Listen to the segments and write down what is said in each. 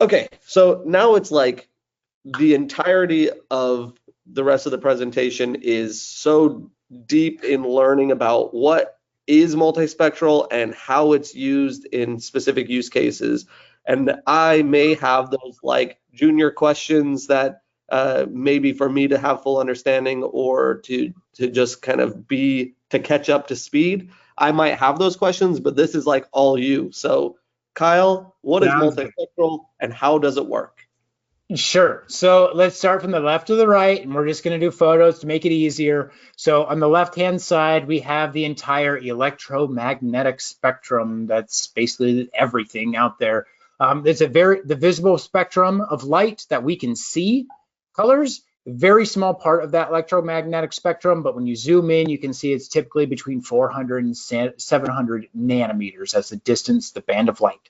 Okay, so now it's like the entirety of the rest of the presentation is so deep in learning about what is multispectral and how it's used in specific use cases. And I may have those like junior questions that maybe for me to have full understanding or to just kind of to catch up to speed. I might have those questions, but this is like all you. So Kyle, what is multispectral and how does it work? Sure. So let's start from the left to the right, and we're just going to do photos to make it easier. So on the left-hand side, we have the entire electromagnetic spectrum. That's basically everything out there. It's the visible spectrum of light that we can see, colors, very small part of that electromagnetic spectrum, but when you zoom in, you can see it's typically between 400 and 700 nanometers. That's the distance, the band of light.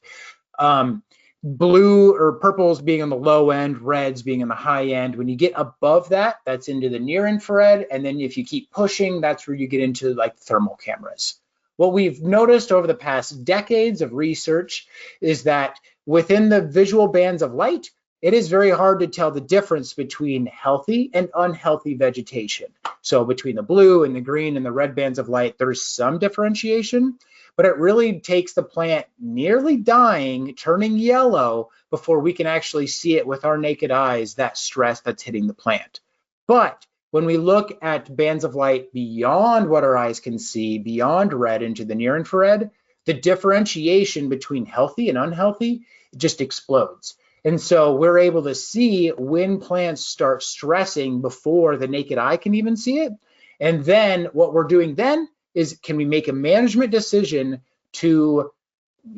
Blue or purples being on the low end, reds being on the high end. When you get above that, that's into the near infrared. And then if you keep pushing, that's where you get into like thermal cameras. What we've noticed over the past decades of research is that within the visual bands of light, it is very hard to tell the difference between healthy and unhealthy vegetation. So between the blue and the green and the red bands of light, there's some differentiation, but it really takes the plant nearly dying, turning yellow, before we can actually see it with our naked eyes, that stress that's hitting the plant. But when we look at bands of light beyond what our eyes can see, beyond red into the near infrared, the differentiation between healthy and unhealthy just explodes. And so we're able to see when plants start stressing before the naked eye can even see it. And then what we're doing then is, can we make a management decision to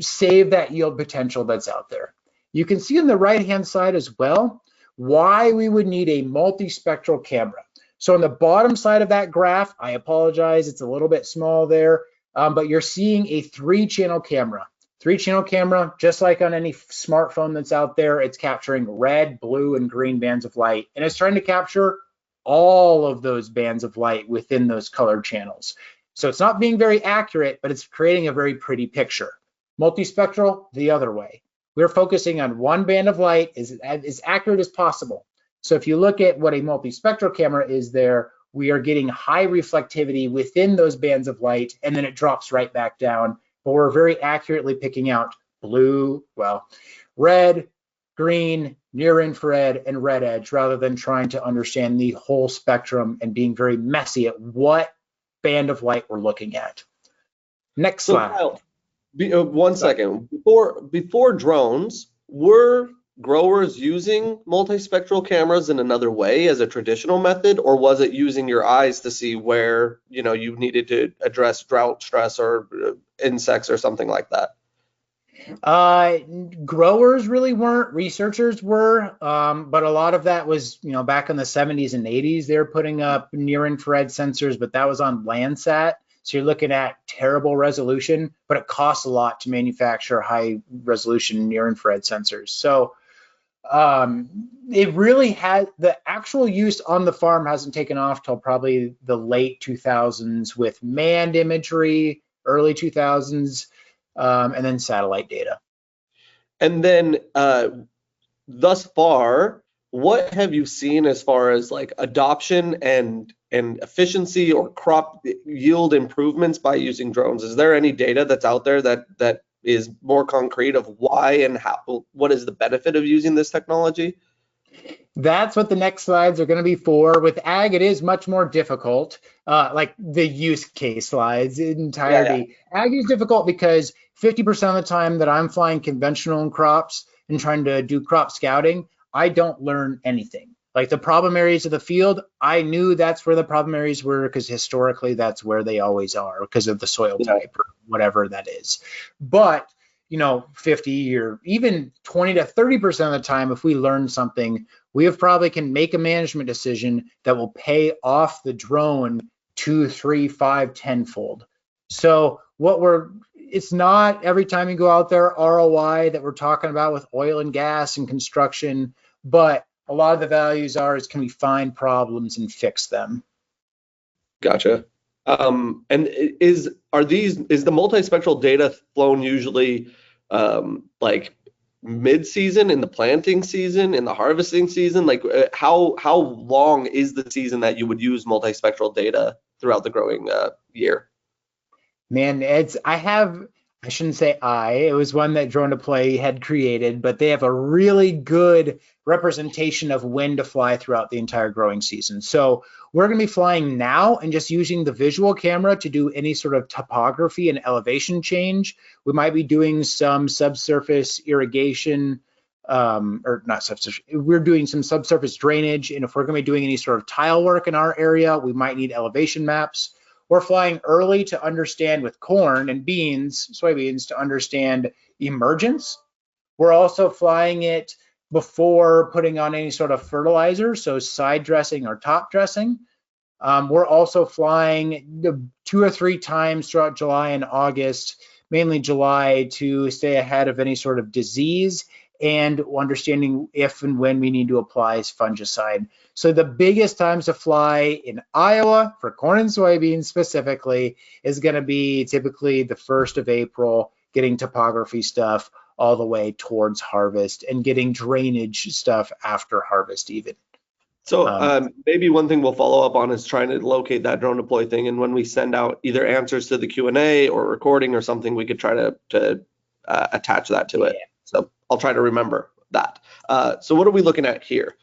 save that yield potential that's out there? You can see on the right-hand side as well why we would need a multispectral camera. So on the bottom side of that graph, I apologize, it's a little bit small there, but you're seeing a 3-channel camera. 3-channel camera, just like on any smartphone that's out there, it's capturing red, blue, and green bands of light, and it's trying to capture all of those bands of light within those colored channels. So it's not being very accurate, but it's creating a very pretty picture. Multispectral, the other way. We're focusing on one band of light as accurate as possible. So if you look at what a multispectral camera is there, we are getting high reflectivity within those bands of light, and then it drops right back down. But we're very accurately picking out blue, well, red, green, near infrared, and red edge, rather than trying to understand the whole spectrum and being very messy at what band of light we're looking at. Next slide. Kyle, one second. Before drones, were growers using multispectral cameras in another way as a traditional method, or was it using your eyes to see where you needed to address drought stress or insects or something like that? Growers really weren't, researchers were, but a lot of that was, back in the 70s and 80s, they were putting up near infrared sensors, but that was on Landsat. So you're looking at terrible resolution, but it costs a lot to manufacture high resolution near infrared sensors. So it really had, the actual use on the farm hasn't taken off till probably the late 2000s with manned imagery, early 2000s. And then satellite data. And then thus far, what have you seen as far as like adoption and efficiency or crop yield improvements by using drones? Is there any data that's out there that is more concrete of why and how, what is the benefit of using this technology? That's what the next slides are going to be for. With ag, it is much more difficult, like the use case slides in entirety. Yeah. Ag is difficult because 50% of the time that I'm flying conventional crops and trying to do crop scouting, I don't learn anything. Like the problem areas of the field, I knew that's where the problem areas were because historically that's where they always are because of the soil type or whatever that is. But 50 or even 20 to 30% of the time, if we learn something, we probably can make a management decision that will pay off the drone 2, 3, 5, 10-fold. So it's not every time you go out there ROI that we're talking about with oil and gas and construction, but a lot of the values is can we find problems and fix them? Gotcha. And is the multispectral data flown usually like mid-season, in the planting season, in the harvesting season? Like how long is the season that you would use multispectral data throughout the growing year? Man, I shouldn't say it was one that Dronefly had created, but they have a really good representation of when to fly throughout the entire growing season. So we're going to be flying now and just using the visual camera to do any sort of topography and elevation change. We might be doing some subsurface irrigation, or not subsurface, we're doing some subsurface drainage. And if we're going to be doing any sort of tile work in our area, we might need elevation maps. We're flying early to understand with corn and beans, soybeans, to understand emergence. We're also flying it before putting on any sort of fertilizer, so side dressing or top dressing. We're also flying 2 or 3 times throughout July and August, mainly July, to stay ahead of any sort of disease and understanding if and when we need to apply fungicide. So the biggest times to fly in Iowa for corn and soybeans specifically is going to be typically the 1st of April, getting topography stuff all the way towards harvest and getting drainage stuff after harvest even. So maybe one thing we'll follow up on is trying to locate that drone deploy thing, and when we send out either answers to the Q&A or recording or something, we could try to attach that to it. So I'll try to remember that. So what are we looking at here?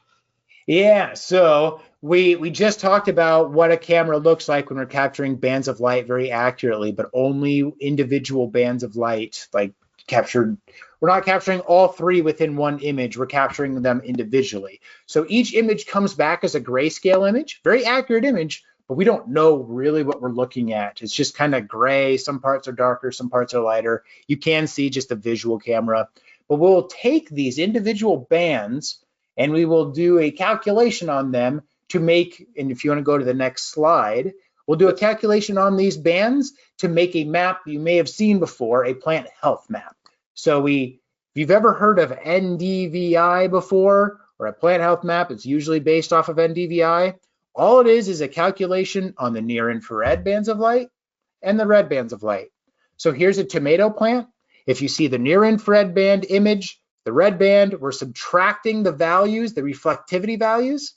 Yeah, so we just talked about what a camera looks like when we're capturing bands of light very accurately, but only individual bands of light, like captured. We're not capturing all 3 within one image, we're capturing them individually. So each image comes back as a grayscale image, very accurate image, but we don't know really what we're looking at. It's just kind of gray, some parts are darker, some parts are lighter. You can see just a visual camera, but we'll take these individual bands and we will do a calculation on them to make, and if you want to go to the next slide, we'll do a calculation on these bands to make a map you may have seen before, a plant health map. So if you've ever heard of NDVI before, or a plant health map, it's usually based off of NDVI. All it is a calculation on the near infrared bands of light and the red bands of light. So here's a tomato plant. If you see the near infrared band image, the red band, we're subtracting the values, the reflectivity values,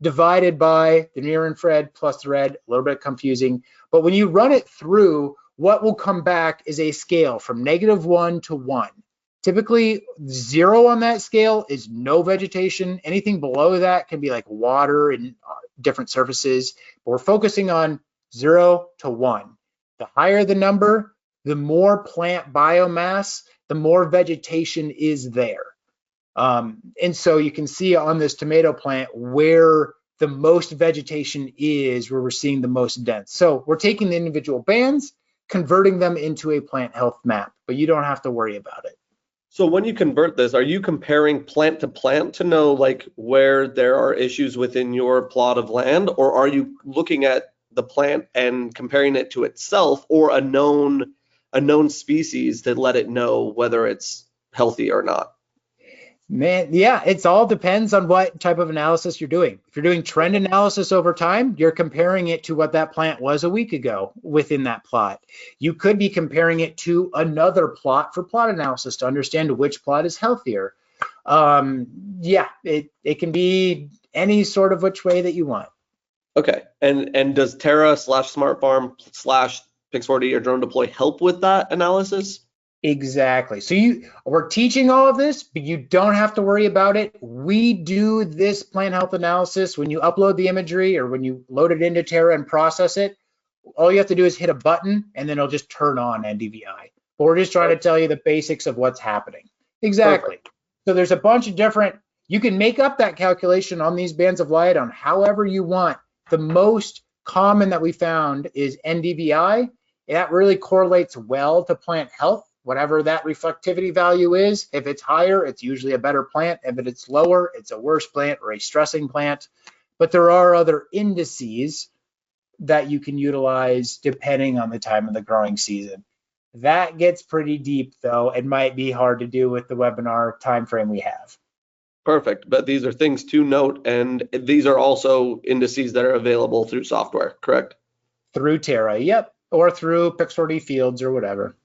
divided by the near infrared plus the red, a little bit confusing. But when you run it through, what will come back is a scale from -1 to 1. Typically 0 on that scale is no vegetation. Anything below that can be like water and different surfaces, but we're focusing on 0 to 1. The higher the number, the more plant biomass, the more vegetation is there. And so you can see on this tomato plant where the most vegetation is, where we're seeing the most dense. So we're taking the individual bands, converting them into a plant health map, but you don't have to worry about it. So when you convert this, are you comparing plant to plant to know like where there are issues within your plot of land, or are you looking at the plant and comparing it to itself or a known species to let it know whether it's healthy or not? Man, yeah, it all depends on what type of analysis you're doing. If you're doing trend analysis over time, you're comparing it to what that plant was a week ago within that plot. You could be comparing it to another plot for plot analysis to understand which plot is healthier. Yeah, it can be any sort of which way that you want. Okay, and does Terra / Smart Farm / Pix4D or Drone Deploy help with that analysis? Exactly. So we're teaching all of this, but you don't have to worry about it. We do this plant health analysis when you upload the imagery or when you load it into Terra and process it. All you have to do is hit a button and then it'll just turn on NDVI. But we're just trying to tell you the basics of what's happening. Exactly. Perfect. So there's a bunch of different, you can make up that calculation on these bands of light on however you want. The most common that we found is NDVI. That really correlates well to plant health. Whatever that reflectivity value is, if it's higher, it's usually a better plant. If it's lower, it's a worse plant or a stressing plant. But there are other indices that you can utilize depending on the time of the growing season. That gets pretty deep though. It might be hard to do with the webinar timeframe we have. Perfect, but these are things to note, and these are also indices that are available through software, correct? Through Terra, yep, or through Pix4D fields or whatever.